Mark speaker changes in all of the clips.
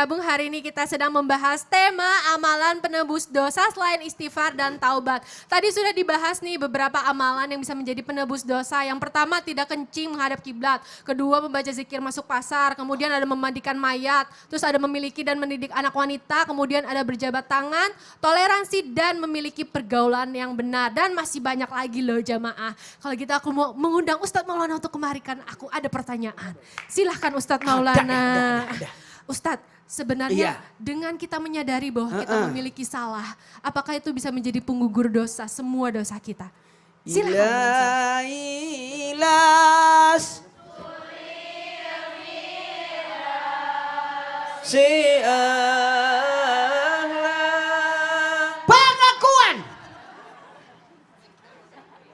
Speaker 1: bergabung, hari ini kita sedang membahas tema amalan penebus dosa selain istighfar dan taubat. Tadi sudah dibahas nih beberapa amalan yang bisa menjadi penebus dosa. Yang pertama tidak kencing menghadap kiblat. Kedua membaca zikir masuk pasar. Kemudian ada memandikan mayat. Terus ada memiliki dan mendidik anak wanita. Kemudian ada berjabat tangan, toleransi dan memiliki pergaulan yang benar. Dan masih banyak lagi loh jamaah. Kalau gitu aku mau mengundang Ustadz Maulana untuk kemarikan aku ada pertanyaan. Silahkan Ustadz Maulana.
Speaker 2: Ada.
Speaker 1: Ustadz, sebenarnya dengan kita menyadari bahwa kita memiliki salah, apakah itu bisa menjadi penggugur dosa, semua dosa kita? Silakan.
Speaker 2: Ilas. Pengakuan.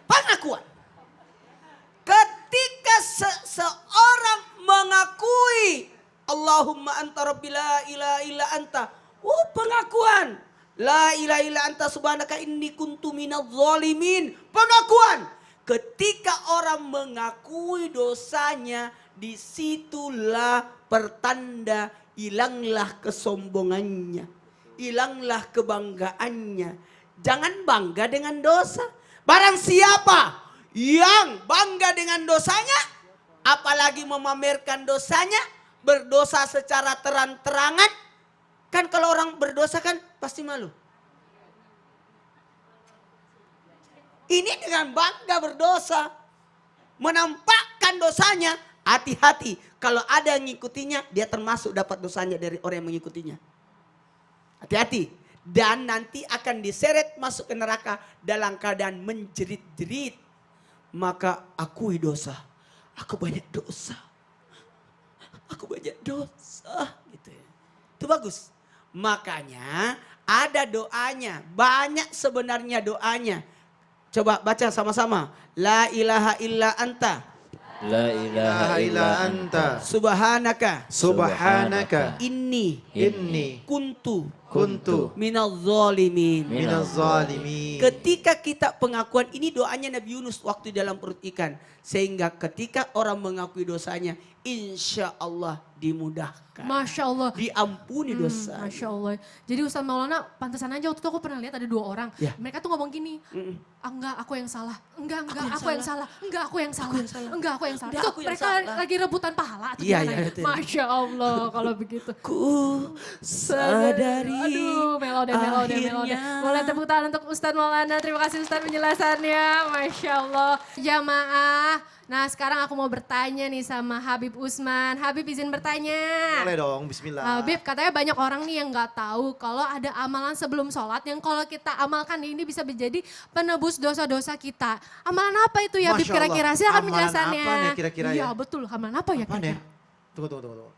Speaker 2: Pengakuan. Ketika seseorang mengakui Allahumma anta rabbi la ilaha illa anta. Pengakuan. La ilaha illa anta subhanaka inni kuntu minadz zalimin. Pengakuan. Ketika orang mengakui dosanya, disitulah pertanda hilanglah kesombongannya. Hilanglah kebanggaannya. Jangan bangga dengan dosa. Barang siapa yang bangga dengan dosanya, apalagi memamerkan dosanya, berdosa secara terang-terangan, kan kalau orang berdosa kan pasti malu. Ini dengan bangga berdosa, menampakkan dosanya, hati-hati. Kalau ada yang ngikutinya, dia termasuk dapat dosanya dari orang yang mengikutinya. Hati-hati. Dan nanti akan diseret masuk ke neraka dalam keadaan menjerit-jerit. Maka akui dosa. Aku banyak dosa. Aku banyak dosa gitu ya. Itu bagus. Makanya ada doanya. Banyak sebenarnya doanya. Coba baca sama-sama. La ilaha illa anta.
Speaker 3: La ilaha illa anta.
Speaker 2: Subhanaka.
Speaker 3: Subhanaka.
Speaker 2: Inni. Kuntu. Minaz zalimin. Ketika kita pengakuan ini doanya Nabi Yunus waktu dalam perut ikan. Sehingga ketika orang mengakui dosanya, insya Allah dimudahkan.
Speaker 1: Masya Allah.
Speaker 2: Diampuni dosa.
Speaker 1: Masya Allah. Jadi Ustadz Maulana pantesan aja waktu itu aku pernah lihat ada dua orang.
Speaker 2: Ya.
Speaker 1: Mereka tuh ngomong gini, enggak aku yang salah. Enggak aku yang salah. Enggak aku yang salah. Enggak aku yang salah.
Speaker 2: Enggak,
Speaker 1: Itu
Speaker 2: aku yang
Speaker 1: mereka
Speaker 2: salah.
Speaker 1: lagi rebutan pahala atau
Speaker 2: Iya,
Speaker 1: gimana?
Speaker 2: iya, itu.
Speaker 1: Masya Allah kalau begitu.
Speaker 2: Ku sadari.
Speaker 1: Aduh, melode.
Speaker 2: Akhirnya.
Speaker 1: Boleh tepuk tangan untuk Ustadz Maulana. Terima kasih Ustadz penjelasannya. Masya Allah. Jamaah. Nah sekarang aku mau bertanya nih sama Habib Usman. Habib izin bertanya.
Speaker 4: Boleh dong, bismillah.
Speaker 1: Habib katanya banyak orang nih yang gak tahu kalau ada amalan sebelum sholat yang kalau kita amalkan ini bisa menjadi penebus dosa-dosa kita. Amalan apa itu ya Habib
Speaker 4: Masya Allah.
Speaker 1: kira-kira? Silakan
Speaker 4: Amalan
Speaker 1: penjelasannya.
Speaker 4: apa nih kira-kira
Speaker 1: Iya
Speaker 4: ya?
Speaker 1: betul, amalan apa ya
Speaker 4: Apaan
Speaker 1: kira-kira?
Speaker 4: ya? Tunggu.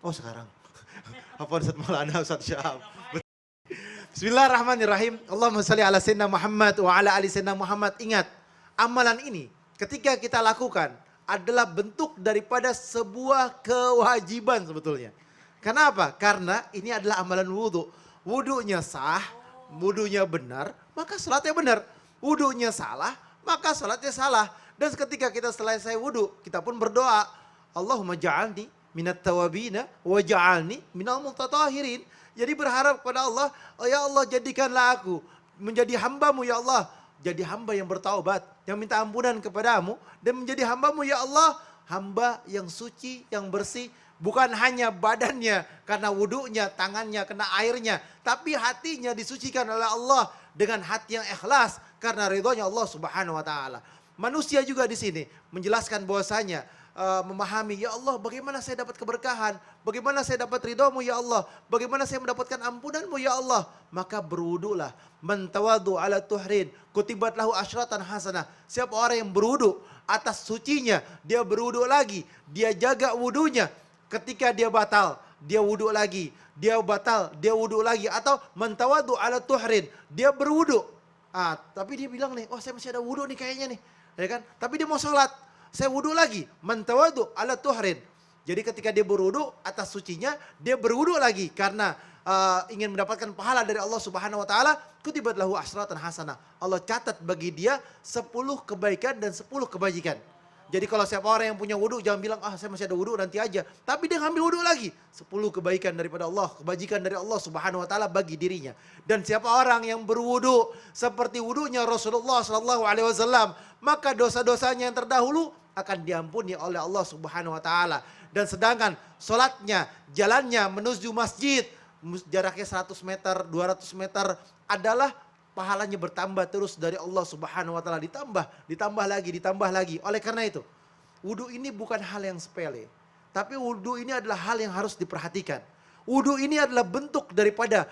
Speaker 4: Oh sekarang. Apa Ustaz Maulana, Ustaz Syahab. Bismillahirrahmanirrahim. Allahumma salli ala sayyidina Muhammad wa ala ali sayyidina Muhammad. Ingat, amalan ini ketika kita lakukan adalah bentuk daripada sebuah kewajiban sebetulnya. Kenapa? Karena ini adalah amalan wudhu. Wudhunya sah, wudhunya benar, maka salatnya benar. Wudhunya salah, maka salatnya salah. Dan ketika kita selesai wudhu, kita pun berdoa. Allahumma ja'alni minat tawabina wa ja'alni minal mutatahhirin. Jadi berharap kepada Allah, oh ya Allah jadikanlah aku menjadi hambamu ya Allah. Jadi hamba yang bertaubat, yang minta ampunan kepadamu. Dan menjadi hambamu ya Allah, hamba yang suci, yang bersih. Bukan hanya badannya karena wudhunya, tangannya kena airnya. Tapi hatinya disucikan oleh Allah dengan hati yang ikhlas. Karena ridhonya Allah subhanahu wa ta'ala. Manusia juga di sini menjelaskan bahwasanya memahami, ya Allah bagaimana saya dapat keberkahan, bagaimana saya dapat ridhamu ya Allah, bagaimana saya mendapatkan ampunanmu ya Allah. Maka berwudulah, man tawadu ala tuhrin, kutibat lahu asyratan hasanah. Siapa orang yang berwudu atas sucinya, dia berwudu lagi, dia jaga wudunya. Ketika dia batal, dia wudu lagi, dia batal, dia wudu lagi. Atau man tawadu ala tuhrin, dia berwudu. Tapi dia bilang nih, oh saya masih ada wudu nih kayaknya nih, ya kan? Tapi dia mau sholat. Saya wudu lagi, mantawadu ala tuhrin. Jadi ketika dia berwudu atas sucinya, dia berwudu lagi karena ingin mendapatkan pahala dari Allah Subhanahu wa taala, kutibat lahu asratan hasanah. Allah catat bagi dia 10 kebaikan dan 10 kebajikan. Jadi kalau siapa orang yang punya wudhu jangan bilang saya masih ada wudhu nanti aja. Tapi dia ngambil wudhu lagi. 10 kebaikan daripada Allah, kebajikan dari Allah Subhanahu wa taala bagi dirinya. Dan siapa orang yang berwudhu seperti wudhunya Rasulullah sallallahu alaihi wasallam, maka dosa-dosanya yang terdahulu akan diampuni oleh Allah Subhanahu wa taala. Dan sedangkan solatnya, jalannya menuju masjid, jaraknya 100 meter, 200 meter adalah pahalanya bertambah terus dari Allah Subhanahu wa taala, ditambah lagi. Oleh karena itu, wudu ini bukan hal yang sepele. Tapi wudu ini adalah hal yang harus diperhatikan. Wudu ini adalah bentuk daripada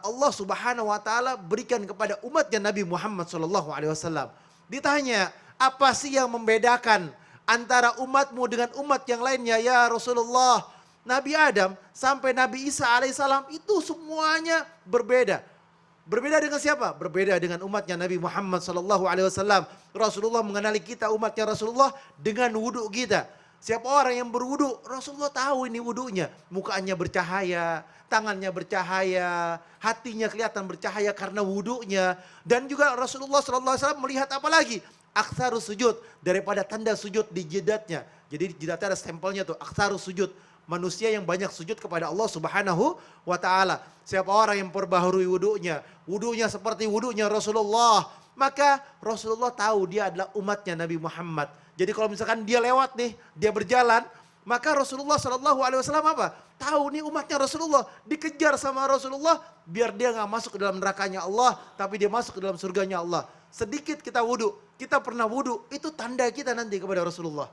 Speaker 4: Allah Subhanahu wa taala berikan kepada umatnya Nabi Muhammad sallallahu alaihi wasallam. Ditanya, apa sih yang membedakan antara umatmu dengan umat yang lainnya ya Rasulullah? Nabi Adam sampai Nabi Isa alaihissalam itu semuanya berbeda. Berbeda dengan siapa? Berbeda dengan umatnya Nabi Muhammad sallallahu alaihi wasallam. Rasulullah mengenali kita umatnya Rasulullah dengan wudhu kita. Siapa orang yang berwudhu, Rasulullah tahu ini wudhunya. Mukanya bercahaya, tangannya bercahaya, hatinya kelihatan bercahaya karena wudhunya. Dan juga Rasulullah sallallahu alaihi wasallam melihat apa lagi? Aktsaru sujud, daripada tanda sujud di jidatnya. Jadi di jidatnya ada stempelnya tuh, aktsaru sujud. Manusia yang banyak sujud kepada Allah Subhanahu wa taala. Siapa orang yang perbaharui wudhunya seperti wudhunya Rasulullah, maka Rasulullah tahu dia adalah umatnya Nabi Muhammad. Jadi kalau misalkan dia lewat nih, dia berjalan, maka Rasulullah sallallahu alaihi wasallam apa? Tahu nih umatnya Rasulullah, dikejar sama Rasulullah biar dia nggak masuk ke dalam nerakanya Allah, tapi dia masuk ke dalam surganya Allah. Sedikit kita wudhu, kita pernah wudhu, itu tanda kita nanti kepada Rasulullah.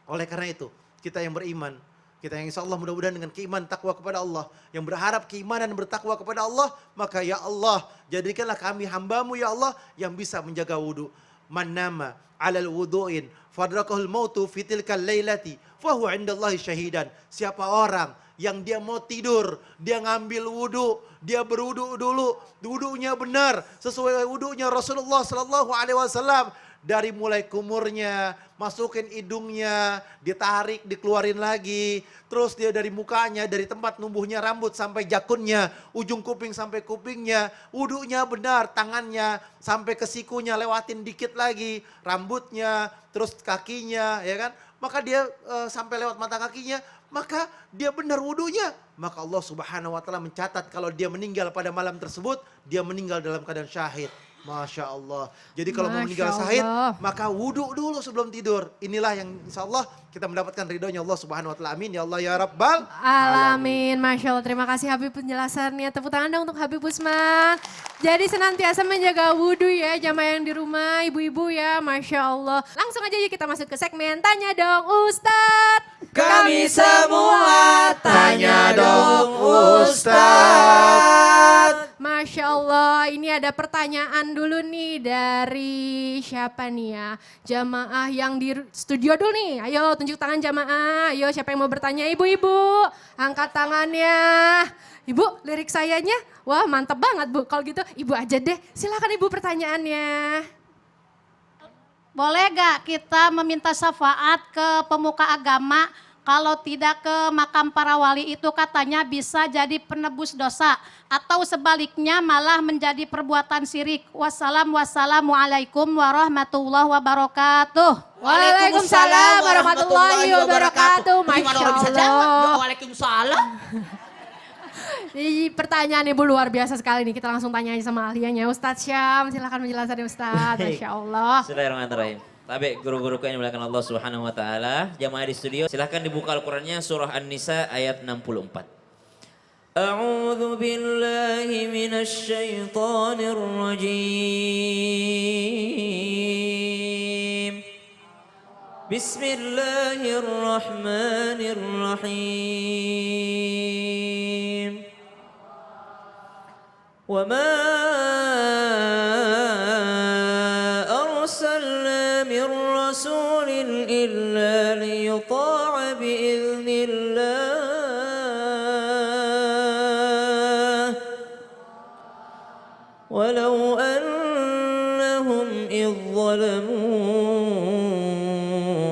Speaker 4: Oleh karena itu, kita yang beriman, kita yang insya Allah mudah-mudahan dengan keimanan takwa kepada Allah, yang berharap keimanan dan bertakwa kepada Allah, maka ya Allah jadikanlah kami hambamu ya Allah yang bisa menjaga wudhu. Man nama alal wudhu'in fadrakahul mautu fitilkal laylati fahuwa indallahi syahidan. Siapa orang yang dia mau tidur, dia ngambil wudhu, dia berwudhu dulu, wudhunya benar sesuai wudhunya Rasulullah sallallahu alaihi wasallam. Dari mulai kumurnya, masukin hidungnya, ditarik, dikeluarin lagi. Terus dia dari mukanya, dari tempat numbuhnya rambut sampai jakunnya, ujung kuping sampai kupingnya. Wudhunya benar, tangannya sampai ke sikunya, lewatin dikit lagi. Rambutnya, terus kakinya, ya kan. Maka dia sampai lewat mata kakinya, maka dia benar wudhunya. Maka Allah Subhanahu wa taala mencatat kalau dia meninggal pada malam tersebut, dia meninggal dalam keadaan syahid. Masya Allah. Jadi kalau mau meninggal syahid, maka wudhu dulu sebelum tidur. Inilah yang insya Allah kita mendapatkan ridhonya Allah Subhanahu wa taala. Amin ya Allah ya Rabbal
Speaker 1: Alamin. Masya Allah, terima kasih Habib penjelasannya. Tepuk tangan dong untuk Habib Usman. Jadi senantiasa menjaga wudhu ya jamaah yang di rumah, ibu-ibu ya. Masya Allah. Langsung aja yuk kita masuk ke segmen Tanya Dong Ustadz.
Speaker 2: Kami semua tanya dong Ustadz.
Speaker 1: Masya Allah, ini ada pertanyaan dulu nih dari siapa nih ya? Jamaah yang di studio dulu nih. Ayo tunjuk tangan jamaah. Ayo siapa yang mau bertanya? Ibu-ibu, angkat tangannya. Ibu, lirik sayanya, wah mantep banget Bu. Kalau gitu ibu aja deh, silakan ibu pertanyaannya.
Speaker 5: Boleh gak kita meminta syafaat ke pemuka agama? Kalau tidak ke makam para wali itu katanya bisa jadi penebus dosa. Atau sebaliknya malah menjadi perbuatan syirik. Wassalamualaikum warahmatullahi wabarakatuh.
Speaker 1: Waalaikumsalam warahmatullahi wabarakatuh.
Speaker 2: Gimana
Speaker 1: Masya
Speaker 2: orang bisa jawab?
Speaker 1: Allah.
Speaker 2: Waalaikumsalam.
Speaker 1: Ini pertanyaan ibu luar biasa sekali nih. Kita langsung tanya aja sama ahlinya. Ustadz Syam, silakan menjelaskan Ustadz. Masya Allah.
Speaker 6: Bismillahirrahmanirrahim. Tapi guru-guruku yang dimuliakan Allah Subhanahu wa taala, jamaah di studio silahkan dibuka Al-Qur'annya surah An-Nisa ayat 64. A'udzu billahi minasy syaithanir rajim. Bismillahirrahmanirrahim. Wa ma رسول إلا ليطاع بإذن الله ولو أنهم إذ ظلموا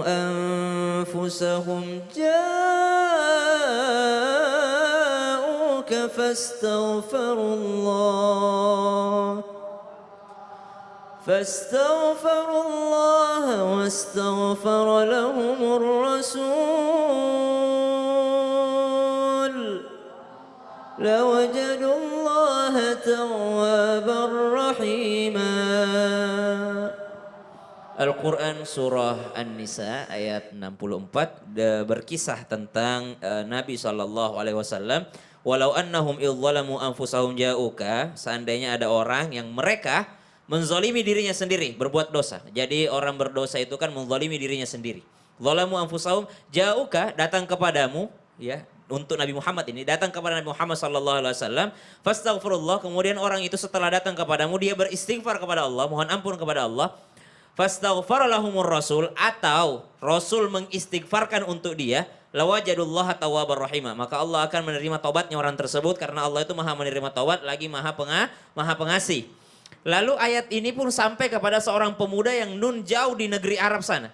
Speaker 6: أنفسهم جاءوك فاستغفروا فاستغفروا الله واستغفر لهم الرسول لوجدوا الله توابا رحيما. Al-Quran surah An-Nisa ayat 64 berkisah tentang Nabi SAW. Walau annahum idzalamu anfusahum ja'uka, seandainya ada orang yang mereka menzalimi dirinya sendiri, berbuat dosa. Jadi orang berdosa itu kan menzalimi dirinya sendiri. Zalamu anfusahum ja'uka, datang kepadamu, ya, untuk Nabi Muhammad ini datang kepada Nabi Muhammad SAW. Fastaghfirullah, kemudian orang itu setelah datang kepadamu dia beristighfar kepada Allah, mohon ampun kepada Allah. Fastaghfara lahumur rasul, atau Rasul mengistighfarkan untuk dia, lawajadullaha tawwabar rahimah, maka Allah akan menerima taubatnya orang tersebut karena Allah itu Maha menerima taubat lagi Maha Pengasih. Lalu ayat ini pun sampai kepada seorang pemuda yang nun jauh di negeri Arab sana.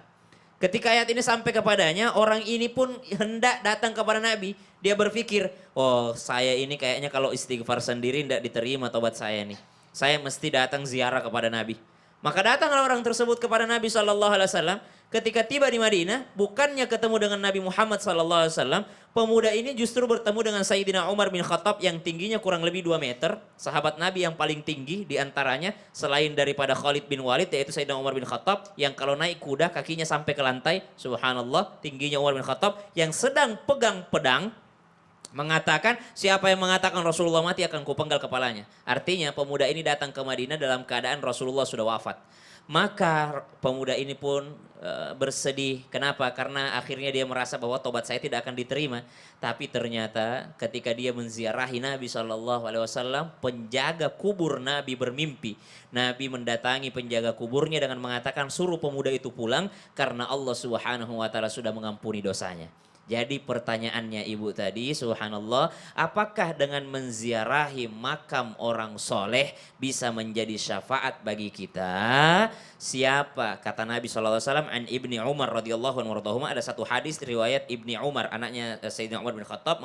Speaker 6: Ketika ayat ini sampai kepadanya, orang ini pun hendak datang kepada Nabi. Dia berpikir, oh saya ini kayaknya kalau istighfar sendiri tidak diterima taubat saya nih. Saya mesti datang ziarah kepada Nabi. Maka datanglah orang tersebut kepada Nabi SAW. Ketika tiba di Madinah, bukannya ketemu dengan Nabi Muhammad SAW, pemuda ini justru bertemu dengan Sayyidina Umar bin Khattab yang tingginya kurang lebih 2 meter. Sahabat Nabi yang paling tinggi diantaranya, selain daripada Khalid bin Walid, yaitu Sayyidina Umar bin Khattab, yang kalau naik kuda kakinya sampai ke lantai. Subhanallah, tingginya Umar bin Khattab yang sedang pegang pedang. Mengatakan, siapa yang mengatakan Rasulullah mati akan kupenggal kepalanya. Artinya pemuda ini datang ke Madinah dalam keadaan Rasulullah sudah wafat. Maka pemuda ini pun bersedih. Kenapa? Karena akhirnya dia merasa bahwa tobat saya tidak akan diterima. Tapi ternyata ketika dia menziarahi Nabi SAW, penjaga kubur Nabi bermimpi. Nabi mendatangi penjaga kuburnya dengan mengatakan, suruh pemuda itu pulang karena Allah SWT sudah mengampuni dosanya. Jadi pertanyaannya ibu tadi, subhanallah, apakah dengan menziarahi makam orang soleh bisa menjadi syafaat bagi kita? Siapa? Kata Nabi SAW, an Ibni Umar radhiyallahu anhu, ada satu hadis riwayat Ibni Umar, anaknya Sayyidina Umar bin Khattab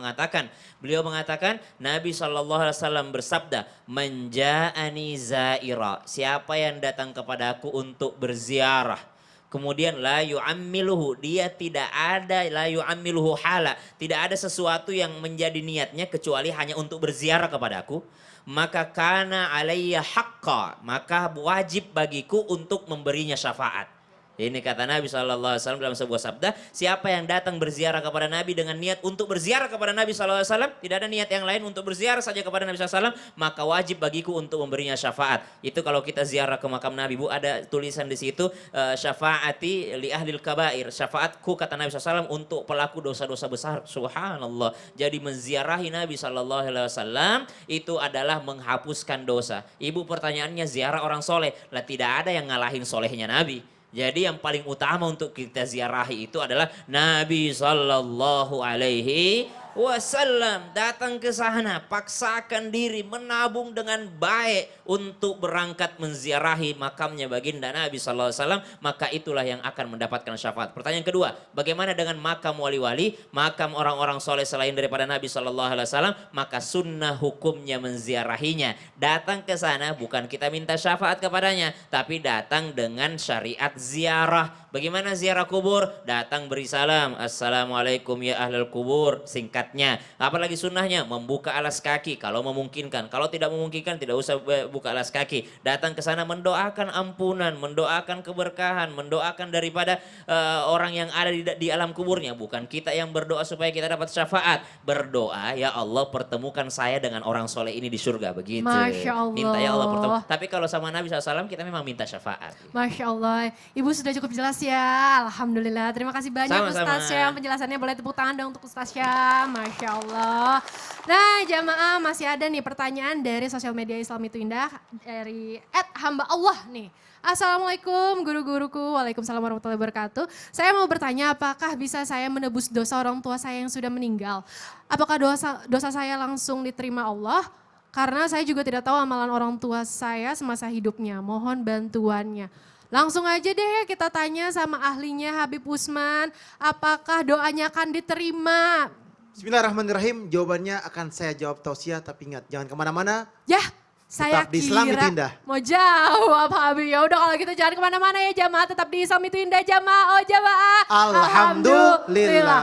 Speaker 6: beliau mengatakan, Nabi SAW bersabda, menja'ani zaira, siapa yang datang kepadaku untuk berziarah. Kemudian la yu'ammiluhu, dia tidak ada la yu'ammiluhu hala, tidak ada sesuatu yang menjadi niatnya kecuali hanya untuk berziarah kepadaku, maka kana alayya haqqa, maka wajib bagiku untuk memberinya syafaat. Ini kata Nabi SAW dalam sebuah sabda, siapa yang datang berziarah kepada Nabi dengan niat untuk berziarah kepada Nabi SAW, tidak ada niat yang lain untuk berziarah saja kepada Nabi SAW, maka wajib bagiku untuk memberinya syafaat. Itu kalau kita ziarah ke makam Nabi, Bu, ada tulisan di situ, syafaati li ahlil kabair, syafaatku kata Nabi SAW untuk pelaku dosa-dosa besar. Subhanallah. Jadi menziarahi Nabi SAW itu adalah menghapuskan dosa. Ibu, pertanyaannya ziarah orang soleh, lah tidak ada yang ngalahin solehnya Nabi. Jadi yang paling utama untuk kita ziarahi itu adalah Nabi Sallallahu Alaihi Wasallam. Datang ke sana, paksakan diri, menabung dengan baik untuk berangkat menziarahi makamnya baginda Nabi Sallallahu Alaihi Wasallam. Maka itulah yang akan mendapatkan syafaat. Pertanyaan kedua, bagaimana dengan makam wali-wali, makam orang-orang soleh selain daripada Nabi Sallallahu Alaihi Wasallam? Maka sunnah hukumnya menziarahinya. Datang ke sana bukan kita minta syafaat kepadanya, tapi datang dengan syariat ziarah. Bagaimana ziarah kubur? Datang beri salam, assalamualaikum ya ahlul kubur, singkatnya. Apalagi sunnahnya? Membuka alas kaki kalau memungkinkan. Kalau tidak memungkinkan tidak usah buka alas kaki. Datang ke sana mendoakan ampunan, mendoakan keberkahan, mendoakan daripada orang yang ada di alam kuburnya. Bukan kita yang berdoa supaya kita dapat syafaat. Berdoa, ya Allah pertemukan saya dengan orang soleh ini di surga. Begitu.
Speaker 1: Masya Allah.
Speaker 6: Minta ya Allah pertemu. Tapi kalau sama Nabi SAW kita memang minta syafaat.
Speaker 1: Masya Allah. Ibu sudah cukup jelas ya. Alhamdulillah. Terima kasih banyak
Speaker 6: Sama-sama.
Speaker 1: Ustaz Syam. Penjelasannya boleh tepuk tangan dong untuk Ustaz Syam. Masya Allah. Nah jamaah masih ada nih pertanyaan dari sosial media Islam itu Indah. Dari @hamba_Allah nih. Assalamualaikum guru-guruku. Waalaikumsalam warahmatullahi wabarakatuh. Saya mau bertanya apakah bisa saya menebus dosa orang tua saya yang sudah meninggal? Apakah dosa saya langsung diterima Allah? Karena saya juga tidak tahu amalan orang tua saya semasa hidupnya. Mohon bantuannya. Langsung aja deh ya kita tanya sama ahlinya Habib Usman. Apakah doanya akan diterima?
Speaker 4: Bismillahirrahmanirrahim, jawabannya akan saya jawab tausiah, tapi ingat jangan kemana-mana.
Speaker 1: Ya, Saya
Speaker 4: Tetap di Islam itu
Speaker 1: kira
Speaker 4: indah.
Speaker 1: mau jawab Habib. Ya udah kalau gitu jangan kemana-mana ya jamaah. Tetap di Islam itu indah jamaah. Oh jamaah.
Speaker 4: Alhamdulillah.